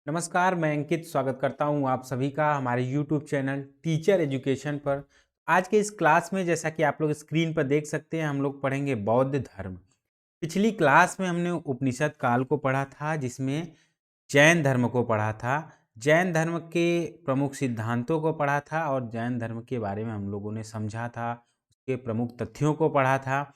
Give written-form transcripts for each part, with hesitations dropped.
नमस्कार, मैं अंकित स्वागत करता हूँ आप सभी का हमारे YouTube चैनल टीचर एजुकेशन पर। आज के इस क्लास में जैसा कि आप लोग स्क्रीन पर देख सकते हैं, हम लोग पढ़ेंगे बौद्ध धर्म। पिछली क्लास में हमने उपनिषद काल को पढ़ा था, जिसमें जैन धर्म को पढ़ा था। जैन धर्म के प्रमुख सिद्धांतों को पढ़ा था और जैन धर्म के बारे में हम लोगों ने समझा था, उसके प्रमुख तथ्यों को पढ़ा था।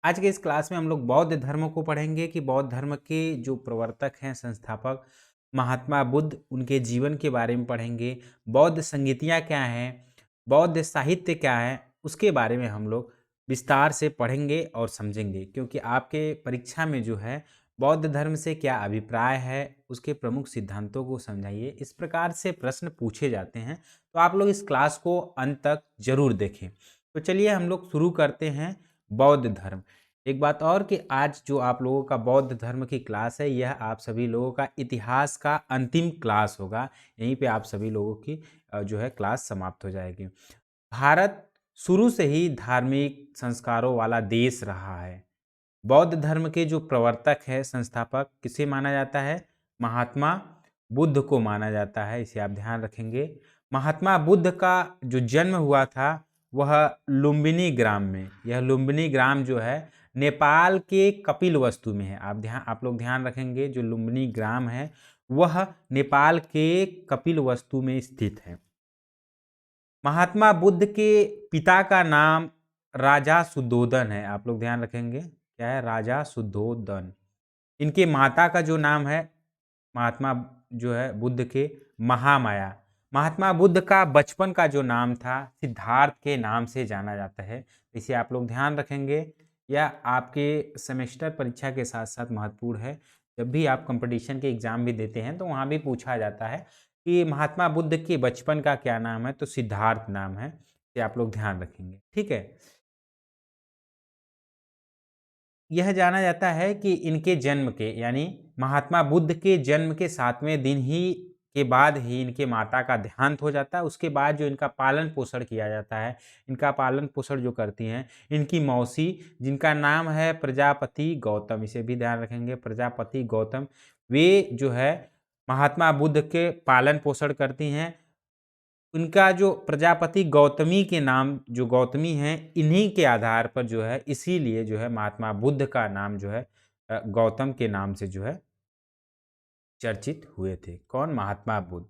आज के इस क्लास में हम लोग बौद्ध धर्म को पढ़ेंगे कि बौद्ध धर्म के जो प्रवर्तक हैं, संस्थापक महात्मा बुद्ध, उनके जीवन के बारे में पढ़ेंगे। बौद्ध संगीतियाँ क्या हैं, बौद्ध साहित्य क्या है, उसके बारे में हम लोग विस्तार से पढ़ेंगे और समझेंगे, क्योंकि आपके परीक्षा में जो है बौद्ध धर्म से क्या अभिप्राय है, उसके प्रमुख सिद्धांतों को समझाइए, इस प्रकार से प्रश्न पूछे जाते हैं। तो आप लोग इस क्लास को अंत तक जरूर देखें। तो चलिए हम लोग शुरू करते हैं बौद्ध धर्म। एक बात और कि आज जो आप लोगों का बौद्ध धर्म की क्लास है, यह आप सभी लोगों का इतिहास का अंतिम क्लास होगा। यहीं पे आप सभी लोगों की जो है क्लास समाप्त हो जाएगी। भारत शुरू से ही धार्मिक संस्कारों वाला देश रहा है। बौद्ध धर्म के जो प्रवर्तक है, संस्थापक, किसे माना जाता है? महात्मा बुद्ध को माना जाता है। इसे आप ध्यान रखेंगे। महात्मा बुद्ध का जो जन्म हुआ था वह लुम्बिनी ग्राम में। यह लुम्बिनी ग्राम जो है नेपाल के कपिलवस्तु में है। आप लोग ध्यान रखेंगे, जो लुम्बिनी ग्राम है वह नेपाल के कपिलवस्तु में स्थित है। महात्मा बुद्ध के पिता का नाम राजा सुद्धोदन है। आप लोग ध्यान रखेंगे, क्या है? राजा सुद्धोदन। इनके माता का जो नाम है, महात्मा जो है बुद्ध के, महामाया। महात्मा बुद्ध का बचपन का जो नाम था सिद्धार्थ के नाम से जाना जाता है। इसे आप लोग ध्यान रखेंगे। यह आपके सेमेस्टर परीक्षा के साथ साथ महत्वपूर्ण है। जब भी आप कंपटीशन के एग्जाम भी देते हैं तो वहाँ भी पूछा जाता है कि महात्मा बुद्ध के बचपन का क्या नाम है, तो सिद्धार्थ नाम है। ये आप लोग ध्यान रखेंगे, ठीक है। यह जाना जाता है कि इनके जन्म के, यानी महात्मा बुद्ध के जन्म के 7वें दिन ही के बाद ही इनके माता का देहांत हो जाता है। उसके बाद जो इनका पालन पोषण किया जाता है, इनका पालन पोषण जो करती हैं इनकी मौसी, जिनका नाम है प्रजापति गौतम। इसे भी ध्यान रखेंगे, प्रजापति गौतम। वे जो है महात्मा बुद्ध के पालन पोषण करती हैं। उनका जो प्रजापति गौतमी के नाम, जो गौतमी हैं, इन्हीं के आधार पर जो है, इसीलिए जो है महात्मा बुद्ध का नाम जो है गौतम के नाम से जो है चर्चित हुए थे। कौन? महात्मा बुद्ध।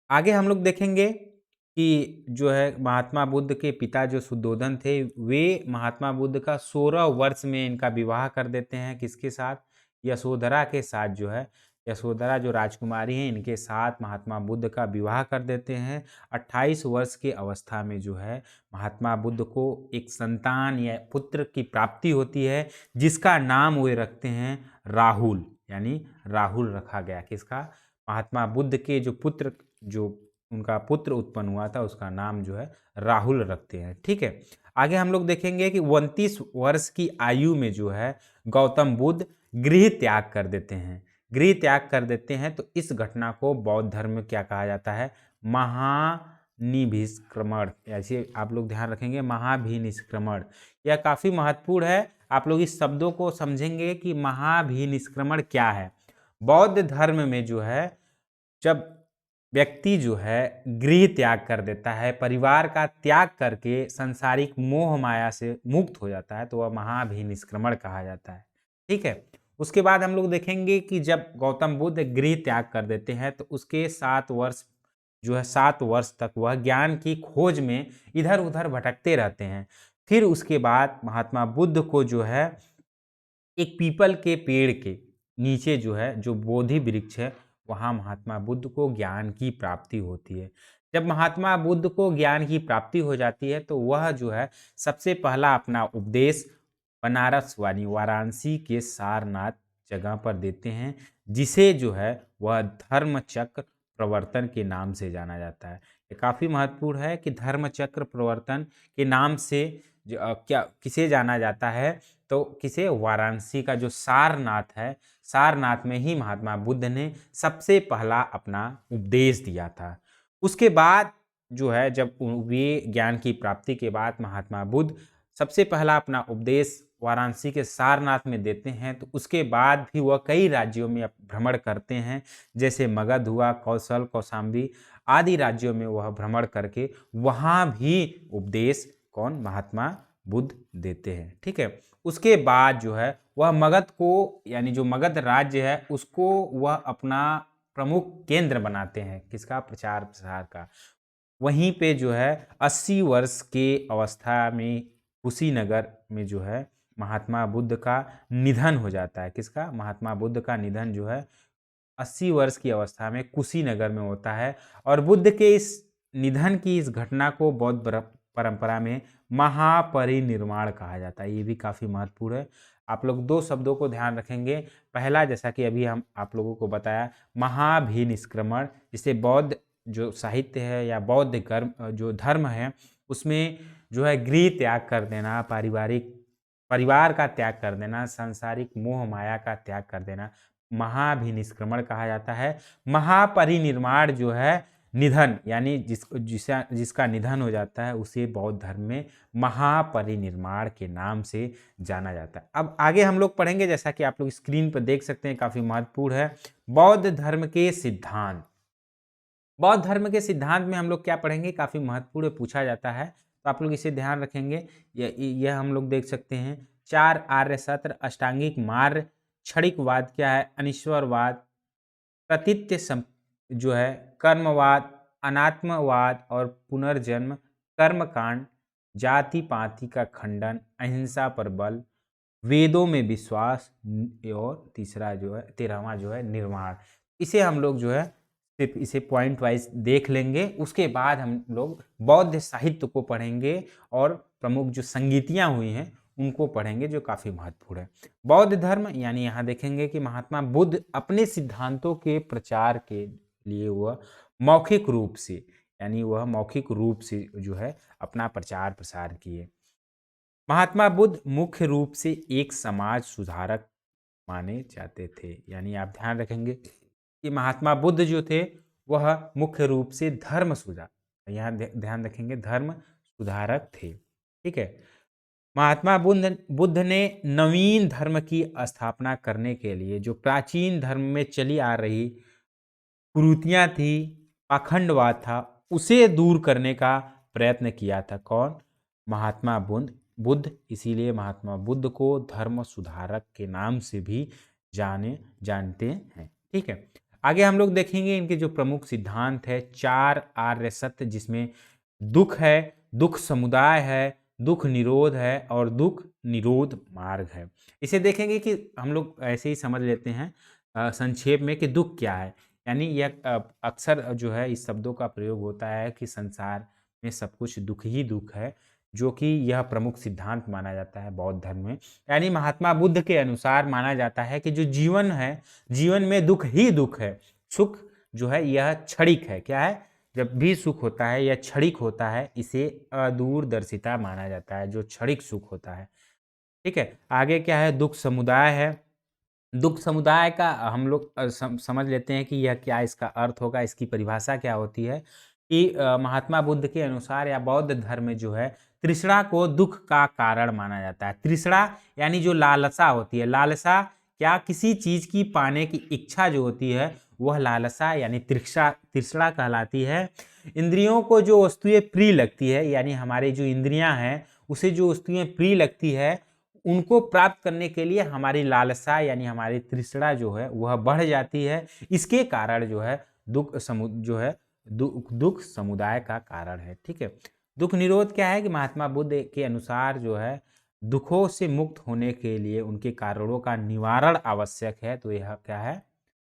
आगे हम लोग देखेंगे कि जो है महात्मा बुद्ध के पिता जो सुद्धोधन थे, वे महात्मा बुद्ध का 16 वर्ष में इनका विवाह कर देते हैं। किसके साथ? यशोधरा के साथ जो है, यशोधरा जो राजकुमारी हैं, इनके साथ महात्मा बुद्ध का विवाह कर देते हैं। 28 वर्ष की अवस्था में जो है महात्मा बुद्ध को एक संतान या पुत्र की प्राप्ति होती है, जिसका नाम वे रखते हैं राहुल, यानी राहुल रखा गया। किसका? महात्मा बुद्ध के जो पुत्र, जो उनका पुत्र उत्पन्न हुआ था, उसका नाम जो है राहुल रखते हैं, ठीक है। आगे हम लोग देखेंगे कि 29 वर्ष की आयु में जो है गौतम बुद्ध गृह त्याग कर देते हैं। गृह त्याग कर देते हैं, तो इस घटना को बौद्ध धर्म में क्या कहा जाता है? महानिष्क्रमण। ऐसे आप लोग ध्यान रखेंगे, महाभिनिष्क्रमण। यह काफी महत्वपूर्ण है। आप लोग इस शब्दों को समझेंगे कि महाभिनिष्क्रमण क्या है। बौद्ध धर्म में जो है, जब व्यक्ति जो है गृह त्याग कर देता है, परिवार का त्याग करके सांसारिक मोह माया से मुक्त हो जाता है, तो वह महाभिनिष्क्रमण कहा जाता है, ठीक है। उसके बाद हम लोग देखेंगे कि जब गौतम बुद्ध गृह त्याग कर देते हैं, तो उसके 7 वर्ष जो है, 7 वर्ष तक वह ज्ञान की खोज में इधर उधर भटकते रहते हैं। फिर उसके बाद महात्मा बुद्ध को जो है एक पीपल के पेड़ के नीचे जो है, जो बोधि वृक्ष है, वहाँ महात्मा बुद्ध को ज्ञान की प्राप्ति होती है। जब महात्मा बुद्ध को ज्ञान की प्राप्ति हो जाती है, तो वह जो है सबसे पहला अपना उपदेश बनारस वाली वाराणसी के सारनाथ जगह पर देते हैं, जिसे जो है वह धर्म चक्र प्रवर्तन के नाम से जाना जाता है। ये काफ़ी महत्वपूर्ण है कि धर्म चक्र प्रवर्तन के नाम से क्या किसे जाना जाता है, तो किसे? वाराणसी का जो सारनाथ है, सारनाथ में ही महात्मा बुद्ध ने सबसे पहला अपना उपदेश दिया था। उसके बाद जो है, जब वे ज्ञान की प्राप्ति के बाद महात्मा बुद्ध सबसे पहला अपना उपदेश वाराणसी के सारनाथ में देते हैं, तो उसके बाद भी वह कई राज्यों में भ्रमण करते हैं, जैसे मगध हुआ, कौशल, कौशाम्बी आदि राज्यों में वह भ्रमण करके वहाँ भी उपदेश कौन, महात्मा बुद्ध देते हैं। ठीक है, उसके बाद जो है वह मगध को, यानी जो मगध राज्य है उसको वह अपना प्रमुख केंद्र बनाते हैं, किसका, प्रचार प्रसार का। वहीं पे जो है 80 वर्ष के अवस्था में कुशीनगर में जो है महात्मा बुद्ध का निधन हो जाता है। किसका, महात्मा बुद्ध का निधन जो है 80 वर्ष की अवस्था में कुशीनगर में होता है। और बुद्ध के इस निधन की इस घटना को बौद्ध परंपरा में महापरिनिर्वाण कहा जाता है। ये भी काफ़ी महत्वपूर्ण है। आप लोग दो शब्दों को ध्यान रखेंगे। पहला, जैसा कि अभी हम आप लोगों को बताया, महाभिनिष्क्रमण, जिसे बौद्ध जो साहित्य है या बौद्ध कर्म जो धर्म है उसमें जो है गृह त्याग कर देना, परिवार का त्याग कर देना, सांसारिक मोह माया का त्याग कर देना महाभिनिष्क्रमण कहा जाता है। महापरिनिर्वाण जो है निधन, यानी जिसका निधन हो जाता है उसे बौद्ध धर्म में महापरिनिर्वाण के नाम से जाना जाता है। अब आगे हम लोग पढ़ेंगे, जैसा कि आप लोग स्क्रीन पर देख सकते हैं, काफी महत्वपूर्ण है बौद्ध धर्म के सिद्धांत। बौद्ध धर्म के सिद्धांत में हम लोग क्या पढ़ेंगे, काफी महत्वपूर्ण पूछा जाता है, तो आप लोग इसे ध्यान रखेंगे। यह हम लोग देख सकते हैं 4 आर्य सत्र, अष्टांगिक मार्ग, क्षणिकवाद क्या है, अनिश्वरवाद, प्रतीत्य जो है, कर्मवाद, अनात्मवाद और पुनर्जन्म, कर्मकांड, जाति पाति का खंडन, अहिंसा पर बल, वेदों में विश्वास और तीसरा जो है 13वां जो है निर्वाण। इसे हम लोग जो है सिर्फ इसे पॉइंट वाइज देख लेंगे। उसके बाद हम लोग बौद्ध साहित्य को पढ़ेंगे और प्रमुख जो संगीतियाँ हुई हैं उनको पढ़ेंगे, जो काफ़ी महत्वपूर्ण है। बौद्ध धर्म, यानी यहाँ देखेंगे कि महात्मा बुद्ध अपने सिद्धांतों के प्रचार के लिए वह मौखिक रूप से, यानी वह मौखिक रूप से जो है अपना प्रचार प्रसार किए। महात्मा बुद्ध मुख्य रूप से एक समाज सुधारक माने जाते थे। यानी आप ध्यान रखेंगे कि महात्मा बुद्ध जो थे वह मुख्य रूप से धर्म सुधारक, यहाँ ध्यान रखेंगे धर्म सुधारक थे। ठीक है, महात्मा बुद्ध ने नवीन धर्म की स्थापना करने के लिए जो प्राचीन धर्म में चली आ रही कुरीतियाँ थी, पाखंडवाद था, उसे दूर करने का प्रयत्न किया था। कौन, महात्मा बुद्ध। इसीलिए महात्मा बुद्ध को धर्म सुधारक के नाम से भी जानते हैं। ठीक है, आगे हम लोग देखेंगे इनके जो प्रमुख सिद्धांत है 4 आर्य सत्य, जिसमें दुख है, दुख समुदाय है, दुख निरोध है और दुख निरोध मार्ग है। इसे देखेंगे कि हम लोग ऐसे ही समझ लेते हैं संक्षेप में कि दुख क्या है। यानी यह अक्सर जो है इस शब्दों का प्रयोग होता है कि संसार में सब कुछ दुख ही दुख है, जो कि यह प्रमुख सिद्धांत माना जाता है बौद्ध धर्म में। यानी महात्मा बुद्ध के अनुसार माना जाता है कि जो जीवन है, जीवन में दुख ही दुख है, सुख जो है यह क्षणिक है। क्या है, जब भी सुख होता है यह क्षणिक होता है, इसे अदूरदर्शिता माना जाता है, जो क्षणिक सुख होता है। ठीक है, आगे क्या है, दुख समुदाय है। दुख समुदाय का हम लोग समझ लेते हैं कि यह क्या इसका अर्थ होगा, इसकी परिभाषा क्या होती है कि महात्मा बुद्ध के अनुसार या बौद्ध धर्म में जो है तृष्णा को दुख का कारण माना जाता है। तृष्णा यानी जो लालसा होती है, लालसा क्या, किसी चीज की पाने की इच्छा जो होती है वह लालसा यानी तृष्णा कहलाती है। इंद्रियों को जो वस्तुएं प्रिय लगती है, यानी हमारे जो इंद्रियां हैं उसे जो वस्तुएं प्रिय लगती है उनको प्राप्त करने के लिए हमारी लालसा यानी हमारी तृष्णा जो है वह बढ़ जाती है। इसके कारण जो है दुख समुदाय का कारण है। ठीक है, दुख निरोध क्या है कि महात्मा बुद्ध के अनुसार जो है दुखों से मुक्त होने के लिए उनके कारणों का निवारण आवश्यक है, तो यह क्या है,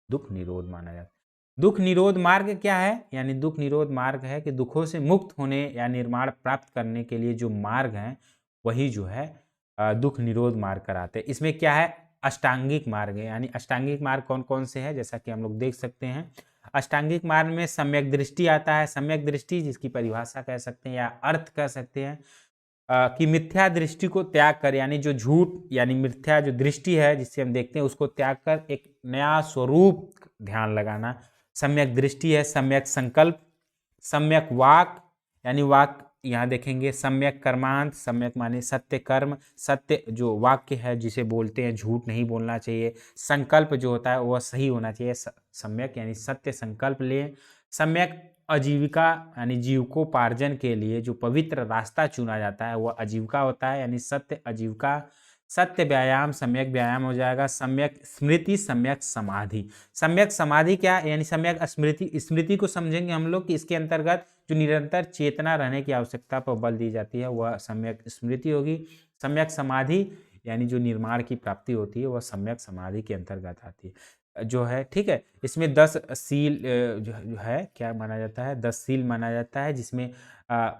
दुख निरोध माना जाता है। दुख निरोध मार्ग क्या है, यानी दुख निरोध मार्ग है कि दुखों से मुक्त होने या निर्माण प्राप्त करने के लिए जो मार्ग हैं वही जो है दुख निरोध मार्ग कराते हैं। इसमें क्या है, अष्टांगिक मार्ग है। यानी अष्टांगिक मार्ग कौन कौन से हैं, जैसा कि हम लोग देख सकते हैं। अष्टांगिक मार्ग में सम्यक दृष्टि आता है। सम्यक दृष्टि जिसकी परिभाषा कह सकते हैं या अर्थ कह सकते हैं कि मिथ्या दृष्टि को त्याग कर, यानी जो झूठ यानी मिथ्या जो दृष्टि है जिससे हम देखते हैं उसको त्याग कर एक नया स्वरूप ध्यान लगाना, सम्यक दृष्टि है। सम्यक संकल्प, सम्यक वाक यानी वाक यहाँ देखेंगे सम्यक कर्मांत, सम्यक माने सत्य कर्म, सत्य जो वाक्य है जिसे बोलते हैं, झूठ नहीं बोलना चाहिए। संकल्प जो होता है वह सही होना चाहिए, सम्यक यानी सत्य संकल्प लें। सम्यक आजीविका यानी जीविकोपार्जन के लिए जो पवित्र रास्ता चुना जाता है वह आजीविका होता है, यानी सत्य आजीविका। सत्य व्यायाम सम्यक व्यायाम हो जाएगा। सम्यक स्मृति, सम्यक समाधि। सम्यक समाधि क्या यानी सम्यक स्मृति, स्मृति को समझेंगे हम लोग कि इसके अंतर्गत जो निरंतर चेतना रहने की आवश्यकता पर बल दी जाती है वह सम्यक स्मृति होगी। सम्यक समाधि यानी जो निर्माण की प्राप्ति होती है वह सम्यक समाधि के अंतर्गत आती है जो है, ठीक है। इसमें 10 सील जो है क्या माना जाता है, 10 सील माना जाता है, जिसमें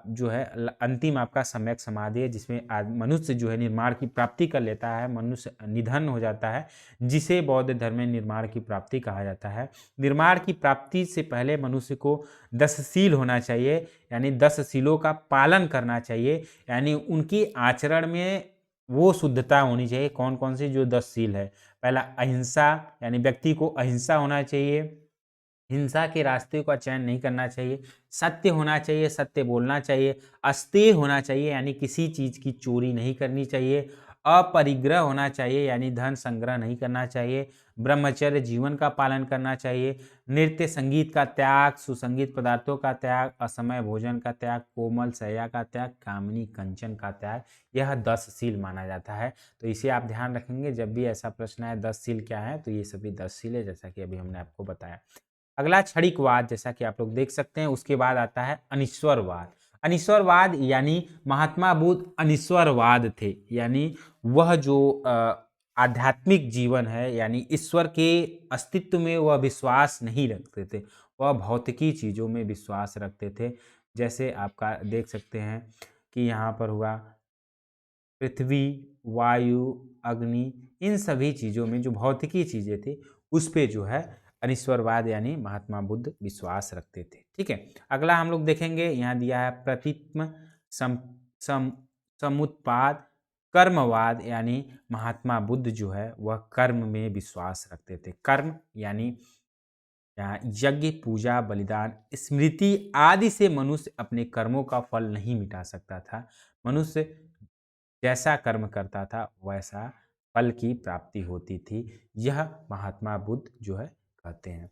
जो है अंतिम आपका सम्यक समाधि है, जिसमें मनुष्य जो है निर्माण की प्राप्ति कर लेता है, मनुष्य निधन हो जाता है, जिसे बौद्ध धर्म में निर्माण की प्राप्ति कहा जाता है। निर्माण की प्राप्ति से पहले मनुष्य को 10 सील होना चाहिए, यानी 10 सीलों का पालन करना चाहिए, यानी उनकी आचरण में वो शुद्धता होनी चाहिए। कौन कौन सी जो 10 सील है, पहला अहिंसा, यानी व्यक्ति को अहिंसा होना चाहिए, हिंसा के रास्ते का चयन नहीं करना चाहिए। सत्य होना चाहिए, सत्य बोलना चाहिए। अस्तेय होना चाहिए, यानी किसी चीज़ की चोरी नहीं करनी चाहिए। अपरिग्रह होना चाहिए, यानी धन संग्रह नहीं करना चाहिए। ब्रह्मचर्य जीवन का पालन करना चाहिए। नृत्य संगीत का त्याग, सुसंगीत पदार्थों का त्याग, असमय भोजन का त्याग, कोमल शैया का त्याग, कामिनी कंचन का त्याग, यह 10 सील माना जाता है। तो इसे आप ध्यान रखेंगे जब भी ऐसा प्रश्न है 10 सील क्या है, तो ये सभी 10 सील है, जैसा कि अभी हमने आपको बताया। अगला क्षणिकवाद, जैसा कि आप लोग देख सकते हैं, उसके बाद आता है अनिश्वरवाद। अनिश्वरवाद यानी महात्मा बुद्ध अनिश्वरवाद थे, यानी वह जो आध्यात्मिक जीवन है, यानी ईश्वर के अस्तित्व में वह विश्वास नहीं रखते थे, वह भौतिकी चीज़ों में विश्वास रखते थे। जैसे आपका देख सकते हैं कि यहाँ पर हुआ पृथ्वी, वायु, अग्नि, इन सभी चीज़ों में जो भौतिकी चीज़ें थी उस पे जो है अनिश्वरवाद यानी महात्मा बुद्ध विश्वास रखते थे, ठीक है। अगला हम लोग देखेंगे, यहाँ दिया है प्रतित्म सम, सम, समुत्पाद कर्मवाद, यानी महात्मा बुद्ध जो है वह कर्म में विश्वास रखते थे। कर्म यानी यहाँ यज्ञ, पूजा, बलिदान, स्मृति आदि से मनुष्य अपने कर्मों का फल नहीं मिटा सकता था। मनुष्य जैसा कर्म करता था वैसा फल की प्राप्ति होती थी, यह महात्मा बुद्ध जो है कहते हैं।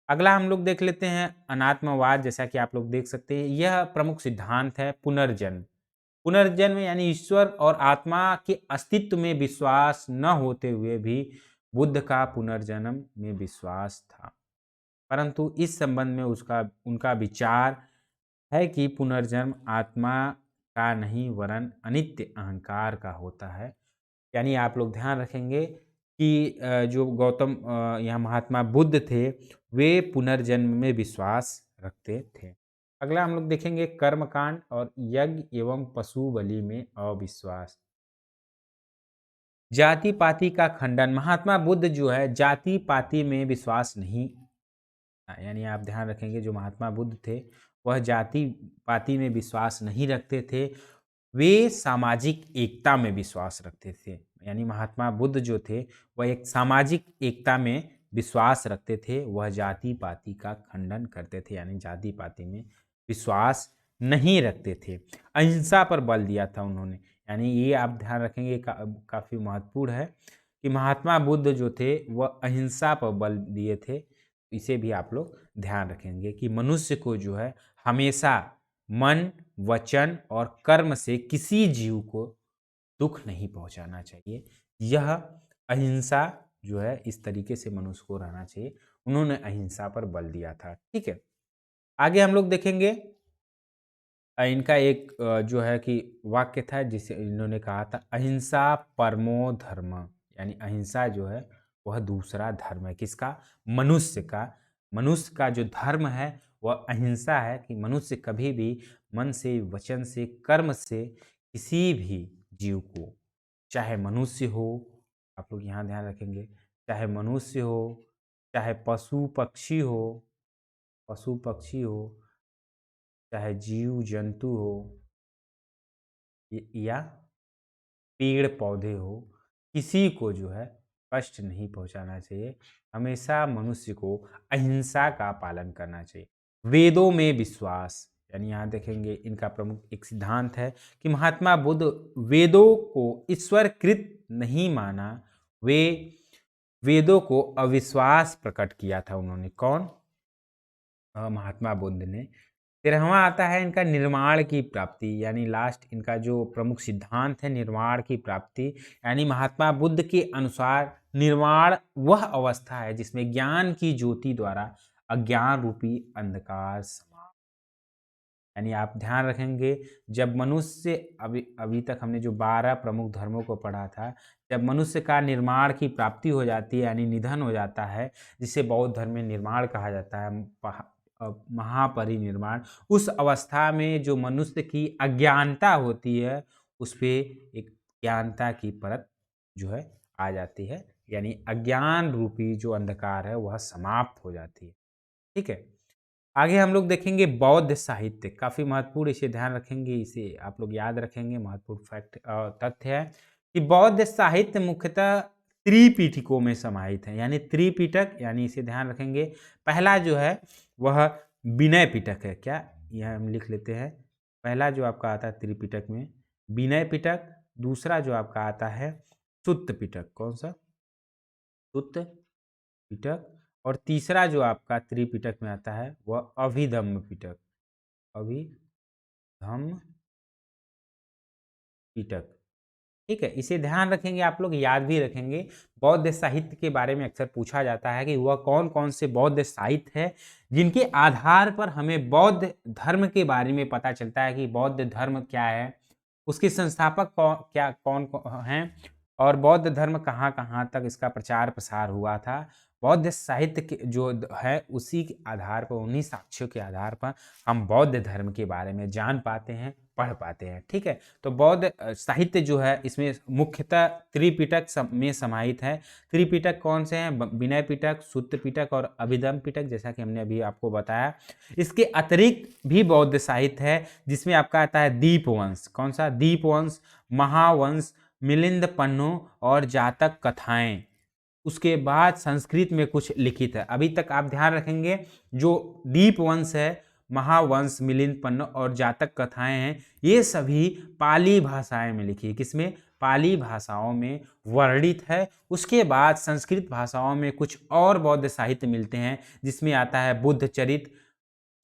अगला हम लोग देख लेते हैं अनात्मवाद। जैसा कि आप लोग देख सकते हैं, यह प्रमुख सिद्धांत है पुनर्जन्म। पुनर्जन्म यानी ईश्वर और आत्मा के अस्तित्व में विश्वास न होते हुए भी बुद्ध का पुनर्जन्म में विश्वास था, परंतु इस संबंध में उनका विचार है कि पुनर्जन्म आत्मा का नहीं वरन अनित्य अहंकार का होता है। यानी आप लोग ध्यान रखेंगे कि जो गौतम यहाँ महात्मा बुद्ध थे वे पुनर्जन्म में विश्वास रखते थे। अगला हम लोग देखेंगे कर्मकांड और यज्ञ एवं पशु बलि में अविश्वास। जाति पाति का खंडन। महात्मा बुद्ध जो है जाति पाति में विश्वास नहीं, यानी आप ध्यान रखेंगे जो महात्मा बुद्ध थे वह जाति पाति में विश्वास नहीं रखते थे, वे सामाजिक एकता में विश्वास रखते थे। यानी महात्मा बुद्ध जो थे वह एक सामाजिक एकता में विश्वास रखते थे, वह जाति पाति का खंडन करते थे, यानी जाति पाति में विश्वास नहीं रखते थे। अहिंसा पर बल दिया था उन्होंने, यानी ये आप ध्यान रखेंगे काफ़ी महत्वपूर्ण है कि महात्मा बुद्ध जो थे वह अहिंसा पर बल दिए थे। इसे भी आप लोग ध्यान रखेंगे कि मनुष्य को जो है हमेशा मन, वचन और कर्म से किसी जीव को दुख नहीं पहुंचाना चाहिए। यह अहिंसा जो है इस तरीके से मनुष्य को रहना चाहिए, उन्होंने अहिंसा पर बल दिया था, ठीक है। आगे हम लोग देखेंगे इनका एक जो है कि वाक्य था जिसे इन्होंने कहा था अहिंसा परमो धर्म, यानी अहिंसा जो है वह दूसरा धर्म है। किसका? मनुष्य का। मनुष्य का जो धर्म है वह अहिंसा है कि मनुष्य कभी भी मन से, वचन से, कर्म से किसी भी जीव को, चाहे मनुष्य हो, आप लोग यहाँ ध्यान रखेंगे, चाहे मनुष्य हो, चाहे पशु पक्षी हो, चाहे जीव जंतु हो या पेड़ पौधे हो, किसी को जो है कष्ट नहीं पहुंचाना चाहिए। हमेशा मनुष्य को अहिंसा का पालन करना चाहिए। वेदों में विश्वास, यानी यहाँ देखेंगे इनका प्रमुख एक सिद्धांत है कि महात्मा बुद्ध वेदों को ईश्वरकृत नहीं माना, वे वेदों को अविश्वास प्रकट किया था उन्होंने। कौन? महात्मा बुद्ध ने। 13वां आता है इनका निर्माण की प्राप्ति, यानी लास्ट इनका जो प्रमुख सिद्धांत है निर्माण की प्राप्ति, यानी महात्मा बुद्ध के अनुसार निर्माण वह अवस्था है जिसमें ज्ञान की ज्योति द्वारा अज्ञान रूपी अंधकार समाप्त। यानी आप ध्यान रखेंगे, जब मनुष्य अभी अभी तक हमने जो 12 प्रमुख धर्मों को पढ़ा था, जब मनुष्य का निर्माण की प्राप्ति हो जाती है यानी निधन हो जाता है, जिसे बौद्ध धर्म में निर्माण कहा जाता है, महापरिनिर्वाण, उस अवस्था में जो मनुष्य की अज्ञानता होती है उस पे एक ज्ञानता की परत जो है आ जाती है, यानी अज्ञान रूपी जो अंधकार है वह समाप्त हो जाती है। ठीक है, आगे हम लोग देखेंगे बौद्ध साहित्य, काफ़ी महत्वपूर्ण, इसे ध्यान रखेंगे, इसे आप लोग याद रखेंगे, महत्वपूर्ण फैक्ट तथ्य है कि बौद्ध साहित्य मुख्यतः त्रिपिटकों में समाहित है। यानी त्रिपिटक, यानी इसे ध्यान रखेंगे, पहला जो है वह विनय पिटक है। क्या? यह हम लिख लेते हैं, पहला जो आपका आता है त्रिपिटक में विनय पिटक, दूसरा जो आपका आता है सुत्त पिटक। कौन सा? सुत्त पिटक। और तीसरा जो आपका त्रिपिटक में आता है वह अभिधम्म पिटक, अभिधम्म पिटक। ठीक है, इसे ध्यान रखेंगे, आप लोग याद भी रखेंगे। बौद्ध साहित्य के बारे में अक्सर पूछा जाता है कि वह कौन कौन से बौद्ध साहित्य है जिनके आधार पर हमें बौद्ध धर्म के बारे में पता चलता है कि बौद्ध धर्म क्या है, उसके संस्थापक कौन हैं, और बौद्ध धर्म कहाँ कहाँ तक इसका प्रचार प्रसार हुआ था। बौद्ध साहित्य के जो है उसी के आधार पर, उन्हीं साक्ष्यों के आधार पर हम बौद्ध धर्म के बारे में जान पाते हैं, पढ़ पाते हैं। ठीक है, तो बौद्ध साहित्य जो है इसमें मुख्यतः त्रिपिटक में समाहित है। त्रिपिटक कौन से हैं? विनय पिटक, सुत्त पिटक और अभिधम्म पिटक, जैसा कि हमने अभी आपको बताया। इसके अतिरिक्त भी बौद्ध साहित्य है जिसमें आपका आता है दीपवंश। कौन सा? दीपवंश, महावंश, मिलिंद पन्नो और जातक कथाएं। उसके बाद संस्कृत में कुछ लिखित है। अभी तक आप ध्यान रखेंगे, जो दीपवंश है, महावंश, मिलिंद पन्नो और जातक कथाएं हैं, ये सभी पाली भाषाएं में लिखी है। किसमें? पाली भाषाओं में वर्णित है। उसके बाद संस्कृत भाषाओं में कुछ और बौद्ध साहित्य मिलते हैं जिसमें आता है बुद्ध चरित,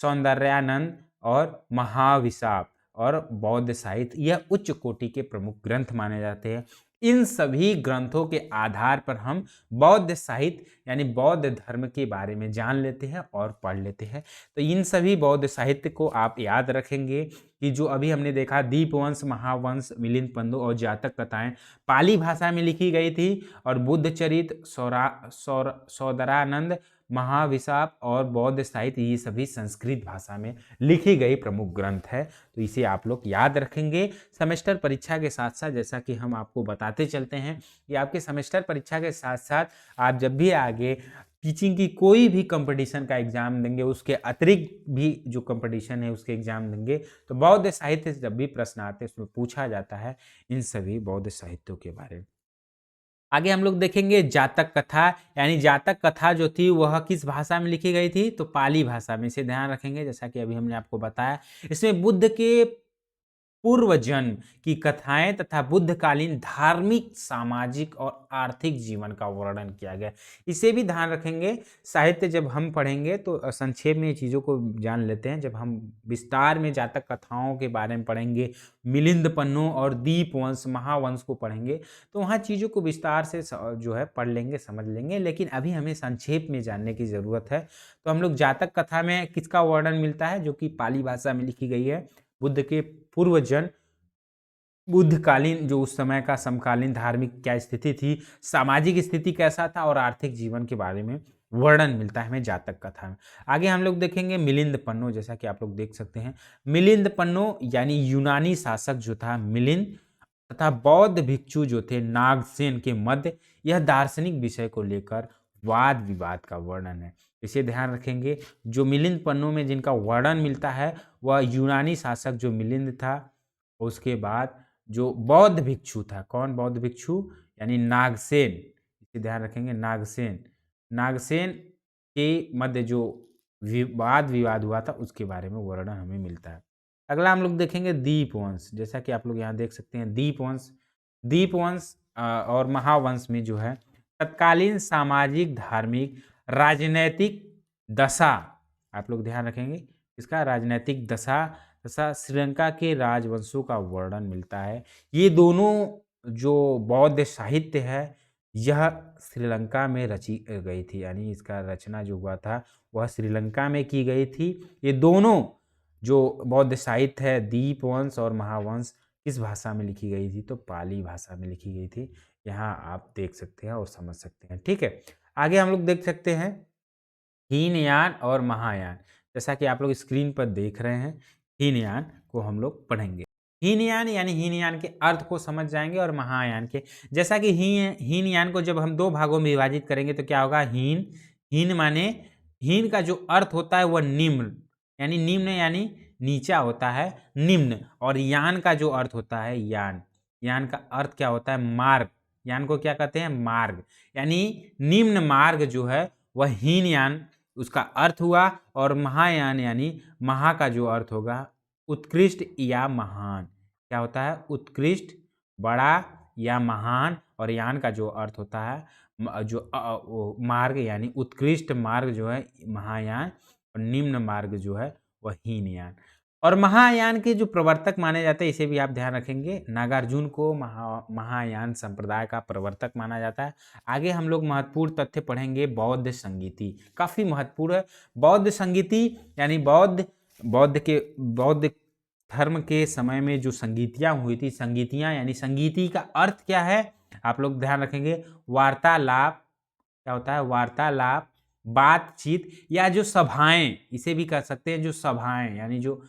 सौंदर्यानंद और महाविशाप और बौद्ध साहित्य। यह उच्च कोटि के प्रमुख ग्रंथ माने जाते हैं। इन सभी ग्रंथों के आधार पर हम बौद्ध साहित्य यानी बौद्ध धर्म के बारे में जान लेते हैं और पढ़ लेते हैं। तो इन सभी बौद्ध साहित्य को आप याद रखेंगे कि जो अभी हमने देखा दीपवंश, महावंश, मिलिंद पन्नो और जातक कथाएं पाली भाषा में लिखी गई थी, और बुद्ध चरित, सौंदर्यानंद, महाविशाप और बौद्ध साहित्य ये सभी संस्कृत भाषा में लिखी गई प्रमुख ग्रंथ है। तो इसे आप लोग याद रखेंगे। सेमेस्टर परीक्षा के साथ साथ, जैसा कि हम आपको बताते चलते हैं कि आपके सेमेस्टर परीक्षा के साथ साथ आप जब भी आगे टीचिंग की कोई भी कंपटीशन का एग्जाम देंगे, उसके अतिरिक्त भी जो कंपटीशन है उसके एग्जाम देंगे, तो बौद्ध साहित्य से जब भी प्रश्न आते हैं उसमें पूछा जाता है इन सभी बौद्ध साहित्यों के बारे में। आगे हम लोग देखेंगे जातक कथा, यानी जातक कथा जो थी वह किस भाषा में लिखी गई थी? तो पाली भाषा में। इसे ध्यान रखेंगे, जैसा कि अभी हमने आपको बताया। इसमें बुद्ध के पूर्व जन्म की कथाएं तथा बुद्धकालीन धार्मिक, सामाजिक और आर्थिक जीवन का वर्णन किया गया। इसे भी ध्यान रखेंगे, साहित्य जब हम पढ़ेंगे तो संक्षेप में चीज़ों को जान लेते हैं। जब हम विस्तार में जातक कथाओं के बारे में पढ़ेंगे, मिलिंद पन्नो और दीपवंश, महावंश को पढ़ेंगे, तो वहाँ चीज़ों को विस्तार से जो है पढ़ लेंगे, समझ लेंगे। लेकिन अभी हमें संक्षेप में जानने की ज़रूरत है। तो हम लोग जातक कथा में किसका वर्णन मिलता है? जो कि पाली भाषा में लिखी गई है। बुद्ध के पूर्वजन, बुद्धकालीन जो उस समय का समकालीन धार्मिक क्या स्थिति थी, सामाजिक स्थिति कैसा था और आर्थिक जीवन के बारे में वर्णन मिलता है हमें जातक कथा में। आगे हम लोग देखेंगे मिलिंद पन्नो, जैसा कि आप लोग देख सकते हैं। मिलिंद पन्नो यानी यूनानी शासक जो था मिलिंद तथा बौद्ध भिक्षु जो थे नागसेन के मध्य यह दार्शनिक विषय को लेकर वाद विवाद का वर्णन है। इसे ध्यान रखेंगे, जो मिलिंद पन्नो में जिनका वर्णन मिलता है वह यूनानी शासक जो मिलिंद था, उसके बाद जो बौद्ध भिक्षु था। कौन बौद्ध भिक्षु? यानी नागसेन। इसे ध्यान रखेंगे, नागसेन। नागसेन के मध्य जो वाद विवाद हुआ था उसके बारे में वर्णन हमें मिलता है। अगला हम लोग देखेंगे दीपवंश। जैसा कि आप लोग यहाँ देख सकते हैं दीपवंश। दीपवंश और महावंश में जो है तत्कालीन सामाजिक, धार्मिक, राजनैतिक दशा, आप लोग ध्यान रखेंगे इसका राजनैतिक दशा तथा श्रीलंका के राजवंशों का वर्णन मिलता है। ये दोनों जो बौद्ध साहित्य है यह श्रीलंका में रची गई थी, यानी इसका रचना जो हुआ था वह श्रीलंका में की गई थी। ये दोनों जो बौद्ध साहित्य है दीपवंश और महावंश किस भाषा में लिखी गई थी, तो पाली भाषा में लिखी गई थी। यहाँ आप देख सकते हैं और समझ सकते हैं। ठीक है, आगे हम लोग देख सकते हैं हीनयान और महायान। जैसा कि आप लोग स्क्रीन पर देख रहे हैं हीनयान को हम लोग पढ़ेंगे। हीनयान यानी हीनयान के अर्थ को समझ जाएंगे और महायान के, जैसा कि हीनयान को जब हम दो भागों में विभाजित करेंगे तो क्या होगा, हीन, हीन माने हीन का जो अर्थ होता है वह निम्न यानी नीचा होता है, निम्न। और यान का जो अर्थ होता है यान, यान का अर्थ क्या होता है, मार्ग। यान को क्या कहते हैं, मार्ग, यानी निम्न मार्ग जो है वह हीनयान उसका अर्थ हुआ। और महायान यानी महा का जो अर्थ होगा उत्कृष्ट या महान, क्या होता है, उत्कृष्ट, बड़ा या महान। और यान का जो अर्थ होता है जो मार्ग यानी उत्कृष्ट मार्ग जो है महायान, और निम्न मार्ग जो है वह हीनयान। और महायान के जो प्रवर्तक माने जाते हैं इसे भी आप ध्यान रखेंगे, नागार्जुन को महायान संप्रदाय का प्रवर्तक माना जाता है। आगे हम लोग महत्वपूर्ण तथ्य पढ़ेंगे बौद्ध संगीति, काफी महत्वपूर्ण है। बौद्ध संगीति यानी बौद्ध धर्म के समय में जो संगीतियां हुई थी, संगीतियां यानी संगीति का अर्थ क्या है, आप लोग ध्यान रखेंगे, वार्तालाप, क्या होता है, वार्तालाप, बातचीत या जो सभाएं, इसे भी कह सकते हैं जो सभाएं, यानी जो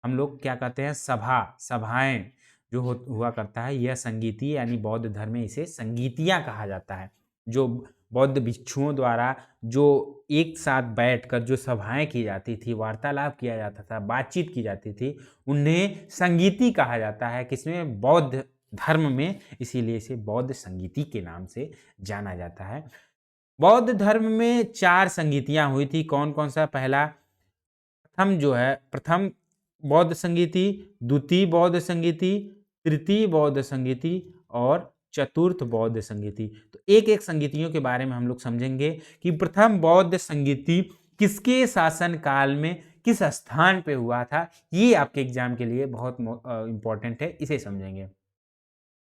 हम लोग क्या कहते हैं सभाएं जो हुआ करता है, यह संगीति यानी बौद्ध धर्म में इसे संगीतियां कहा जाता है। जो बौद्ध भिक्षुओं द्वारा जो एक साथ बैठकर जो सभाएं की जाती थी, वार्तालाप किया जाता था, बातचीत की जाती थी, उन्हें संगीति कहा जाता है। किसमें, बौद्ध धर्म में, इसीलिए इसे बौद्ध संगीति के नाम से जाना जाता है। बौद्ध धर्म में 4 संगीतियां हुई थी, कौन कौन सा, प्रथम बौद्ध संगीति, द्वितीय बौद्ध संगीति, तृतीय बौद्ध संगीति और चतुर्थ बौद्ध संगीति। तो एक एक संगीतियों के बारे में हम लोग समझेंगे कि प्रथम बौद्ध संगीति किसके शासन काल में किस स्थान पे हुआ था, ये आपके एग्जाम के लिए बहुत इंपॉर्टेंट है, इसे समझेंगे।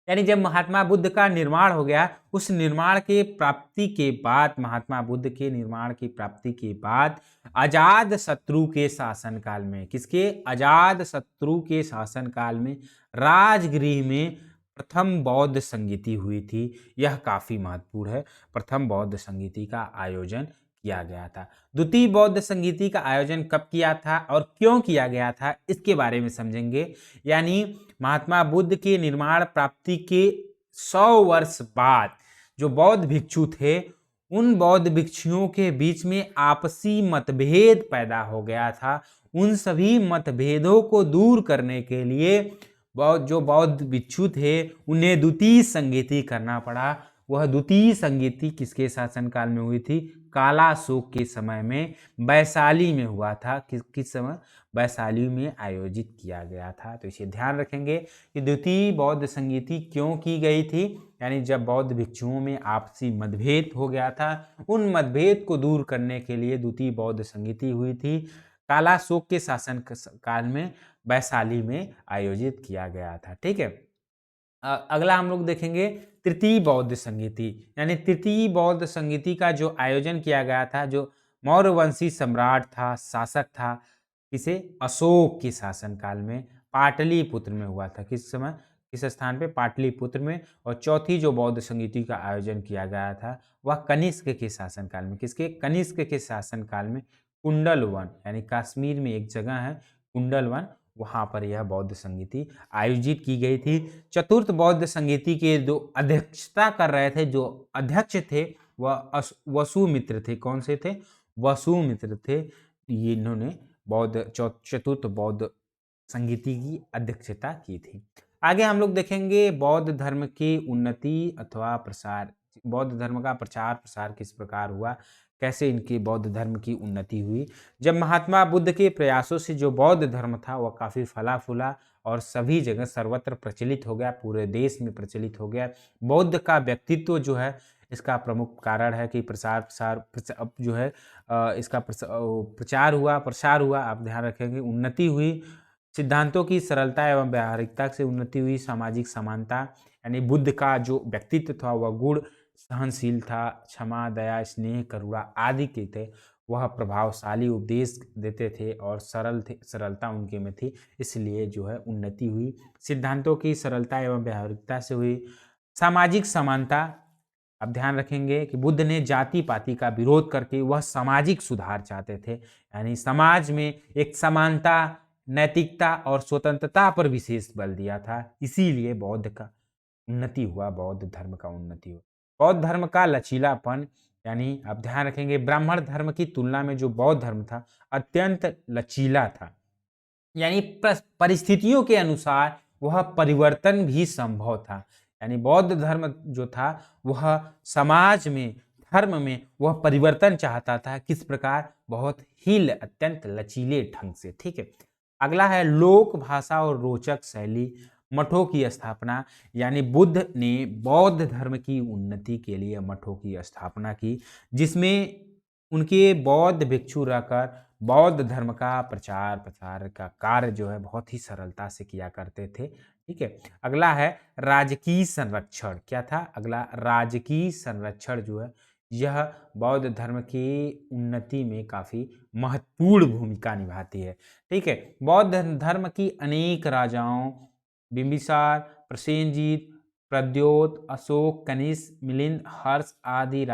यानी जब महात्मा बुद्ध का निर्माण हो गया, उस निर्माण के प्राप्ति के बाद, महात्मा बुद्ध के निर्माण की प्राप्ति के बाद अजात शत्रु के शासन काल में, किसके, अजात शत्रु के शासन काल में राजगृह में प्रथम बौद्ध संगीति हुई थी। यह काफी महत्वपूर्ण है। प्रथम बौद्ध संगीति का आयोजन किया गया था। द्वितीय बौद्ध संगीति का आयोजन कब किया था और क्यों किया गया था, इसके बारे में समझेंगे। यानी महात्मा बुद्ध के निर्माण प्राप्ति के 100 वर्ष बाद जो बौद्ध भिक्षु थे, उन बौद्ध भिक्षुओं के बीच में आपसी मतभेद पैदा हो गया था। उन सभी मतभेदों को दूर करने के लिए जो बौद्ध भिक्षु थे उन्हें द्वितीय संगीति करना पड़ा। वह द्वितीय संगीति किसके शासनकाल में हुई थी, कालाशोक के समय में, वैशाली में हुआ था। किस समय, वैशाली में आयोजित किया गया था। तो इसे ध्यान रखेंगे कि द्वितीय बौद्ध संगीति क्यों की गई थी, यानी जब बौद्ध भिक्षुओं में आपसी मतभेद हो गया था, उन मतभेद को दूर करने के लिए द्वितीय बौद्ध संगीति हुई थी। कालाशोक के शासन काल में वैशाली में आयोजित किया गया था। ठीक है, अगला हम लोग देखेंगे तृतीय बौद्ध संगीति। यानी तृतीय बौद्ध संगीति का जो आयोजन किया गया था, जो मौर्यवंशी सम्राट था, शासक था, इसे अशोक के शासनकाल में पाटलिपुत्र में हुआ था। किस समय, किस स्थान पे, पाटलिपुत्र में। और चौथी जो बौद्ध संगीति का आयोजन किया गया था वह कनिष्क के शासनकाल में, किसके, कनिष्क के शासनकाल में, कुंडलवन, यानी कश्मीर में एक जगह है कुंडलवन, वहाँ पर यह बौद्ध संगीति आयोजित की गई थी। चतुर्थ बौद्ध संगीति के जो अध्यक्षता कर रहे थे, जो अध्यक्ष थे वह वसुमित्र थे। कौन से थे, वसुमित्र थे। ये इन्होंने चतुर्थ बौद्ध संगीति की अध्यक्षता की थी। आगे हम लोग देखेंगे बौद्ध धर्म की उन्नति अथवा प्रसार, बौद्ध धर्म का प्रचार प्रसार किस प्रकार हुआ, कैसे इनके बौद्ध धर्म की उन्नति हुई। जब महात्मा बुद्ध के प्रयासों से जो बौद्ध धर्म था वह काफ़ी फला फूला और सभी जगह सर्वत्र प्रचलित हो गया, पूरे देश में प्रचलित हो गया। बौद्ध का व्यक्तित्व जो है इसका प्रमुख कारण है कि अब जो है इसका प्रचार हुआ, प्रसार हुआ, आप ध्यान रखेंगे, उन्नति हुई, सिद्धांतों की सरलता एवं व्यावहारिकता से उन्नति हुई, सामाजिक समानता, यानी बुद्ध का जो व्यक्तित्व था वह गुण सहनशील था, क्षमा, दया, स्नेह, करुणा आदि के थे। वह प्रभावशाली उपदेश देते थे और सरलता उनके में थी, इसलिए जो है उन्नति हुई। सिद्धांतों की सरलता एवं व्यावहारिकता से हुई। सामाजिक समानता, अब ध्यान रखेंगे कि बुद्ध ने जाति पाति का विरोध करके वह सामाजिक सुधार चाहते थे, यानी समाज में एक समानता, नैतिकता और स्वतंत्रता पर विशेष बल दिया था। इसीलिए बौद्ध का उन्नति हुआ, बौद्ध धर्म का उन्नति हुआ। बौद्ध धर्म का लचीलापन, यानी आप ध्यान रखेंगे ब्राह्मण धर्म की तुलना में जो बौद्ध धर्म था अत्यंत लचीला था, यानी परिस्थितियों के अनुसार वह परिवर्तन भी संभव था। यानी बौद्ध धर्म जो था वह समाज में, धर्म में वह परिवर्तन चाहता था। किस प्रकार? बहुत ही अत्यंत लचीले ढंग से। ठीक है, अगला है लोक भाषा और रोचक शैली, मठों की स्थापना, यानी बुद्ध ने बौद्ध धर्म की उन्नति के लिए मठों की स्थापना की, जिसमें उनके बौद्ध भिक्षु रहकर बौद्ध धर्म का प्रचार प्रसार का कार्य जो है बहुत ही सरलता से किया करते थे। ठीक है, अगला है राजकीय संरक्षण। क्या था अगला? राजकीय संरक्षण जो है यह बौद्ध धर्म की उन्नति में काफी महत्वपूर्ण भूमिका निभाती है। ठीक है, बौद्ध धर्म की अनेक राजाओं, बिंबिसार, प्रसेनजीत, प्रद्योत, अशोक, कनिष्क, मिलिंद, हर्ष आदि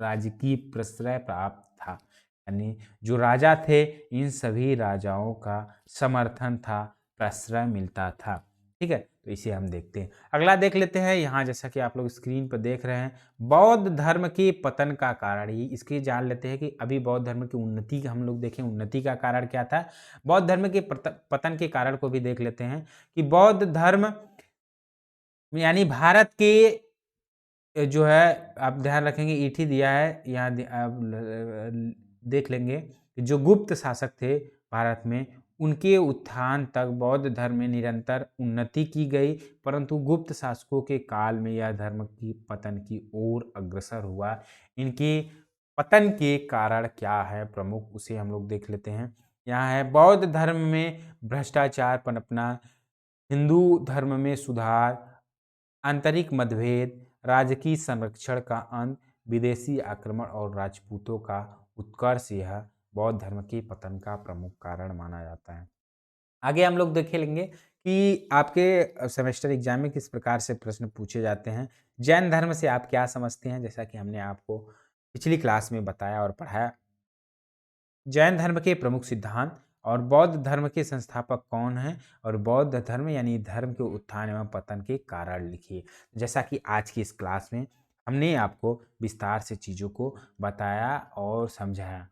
राजकीय प्रश्रय प्राप्त था, यानी जो राजा थे इन सभी राजाओं का समर्थन था, प्रश्रय मिलता था। ठीक है, तो इसे हम देखते हैं। अगला देख लेते हैं, यहाँ जैसा कि आप लोग स्क्रीन पर देख रहे हैं, बौद्ध धर्म के पतन का कारण। ही इसके जान लेते हैं कि अभी बौद्ध धर्म की उन्नति का हम लोग देखें, उन्नति का कारण क्या था। बौद्ध धर्म के पतन के कारण को भी देख लेते हैं कि बौद्ध धर्म यानी भारत के जो है, आप ध्यान रखेंगे ईठी दिया है यहाँ, आप देख लेंगे कि जो गुप्त शासक थे भारत में, उनके उत्थान तक बौद्ध धर्म में निरंतर उन्नति की गई, परंतु गुप्त शासकों के काल में यह धर्म की पतन की ओर अग्रसर हुआ। इनके पतन के कारण क्या है प्रमुख, उसे हम लोग देख लेते हैं। यहाँ है बौद्ध धर्म में भ्रष्टाचार पनपना, हिंदू धर्म में सुधार, आंतरिक मतभेद, राजकीय संरक्षण का अंत, विदेशी आक्रमण और राजपूतों का उत्कर्ष, यह बौद्ध धर्म के पतन का प्रमुख कारण माना जाता है। आगे हम लोग देख लेंगे कि आपके सेमेस्टर एग्जाम में किस प्रकार से प्रश्न पूछे जाते हैं। जैन धर्म से आप क्या समझते हैं, जैसा कि हमने आपको पिछली क्लास में बताया और पढ़ाया। जैन धर्म के प्रमुख सिद्धांत और बौद्ध धर्म के संस्थापक कौन हैं, और बौद्ध धर्म यानी धर्म के उत्थान एवं पतन के कारण लिखिए। जैसा कि आज की इस क्लास में हमने आपको विस्तार से चीज़ों को बताया और समझाया।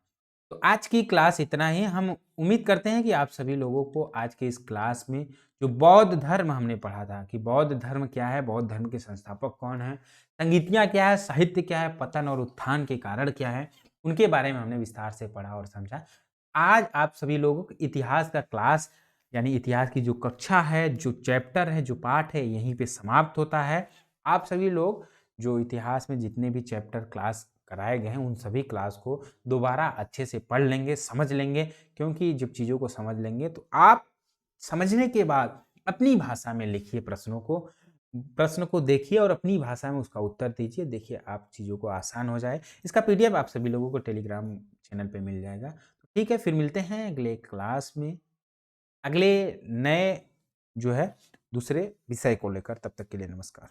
तो आज की क्लास इतना ही। हम उम्मीद करते हैं कि आप सभी लोगों को आज के इस क्लास में जो बौद्ध धर्म हमने पढ़ा था कि बौद्ध धर्म क्या है, बौद्ध धर्म के संस्थापक कौन है, संगीतियाँ क्या है, साहित्य क्या है, पतन और उत्थान के कारण क्या है, उनके बारे में हमने विस्तार से पढ़ा और समझा। आज आप सभी लोगों को इतिहास का क्लास, यानी इतिहास की जो कक्षा है, जो चैप्टर है, जो पाठ है, यहीं पे समाप्त होता है। आप सभी लोग जो इतिहास में जितने भी चैप्टर क्लास कराए गए हैं उन सभी क्लास को दोबारा अच्छे से पढ़ लेंगे, समझ लेंगे, क्योंकि जब चीज़ों को समझ लेंगे तो आप समझने के बाद अपनी भाषा में लिखिए प्रश्न को देखिए और अपनी भाषा में उसका उत्तर दीजिए। देखिए आप चीज़ों को आसान हो जाए। इसका पीडीएफ आप सभी लोगों को टेलीग्राम चैनल पे मिल जाएगा। तो ठीक है, फिर मिलते हैं अगले क्लास में अगले नए जो है दूसरे विषय को लेकर। तब तक के लिए नमस्कार।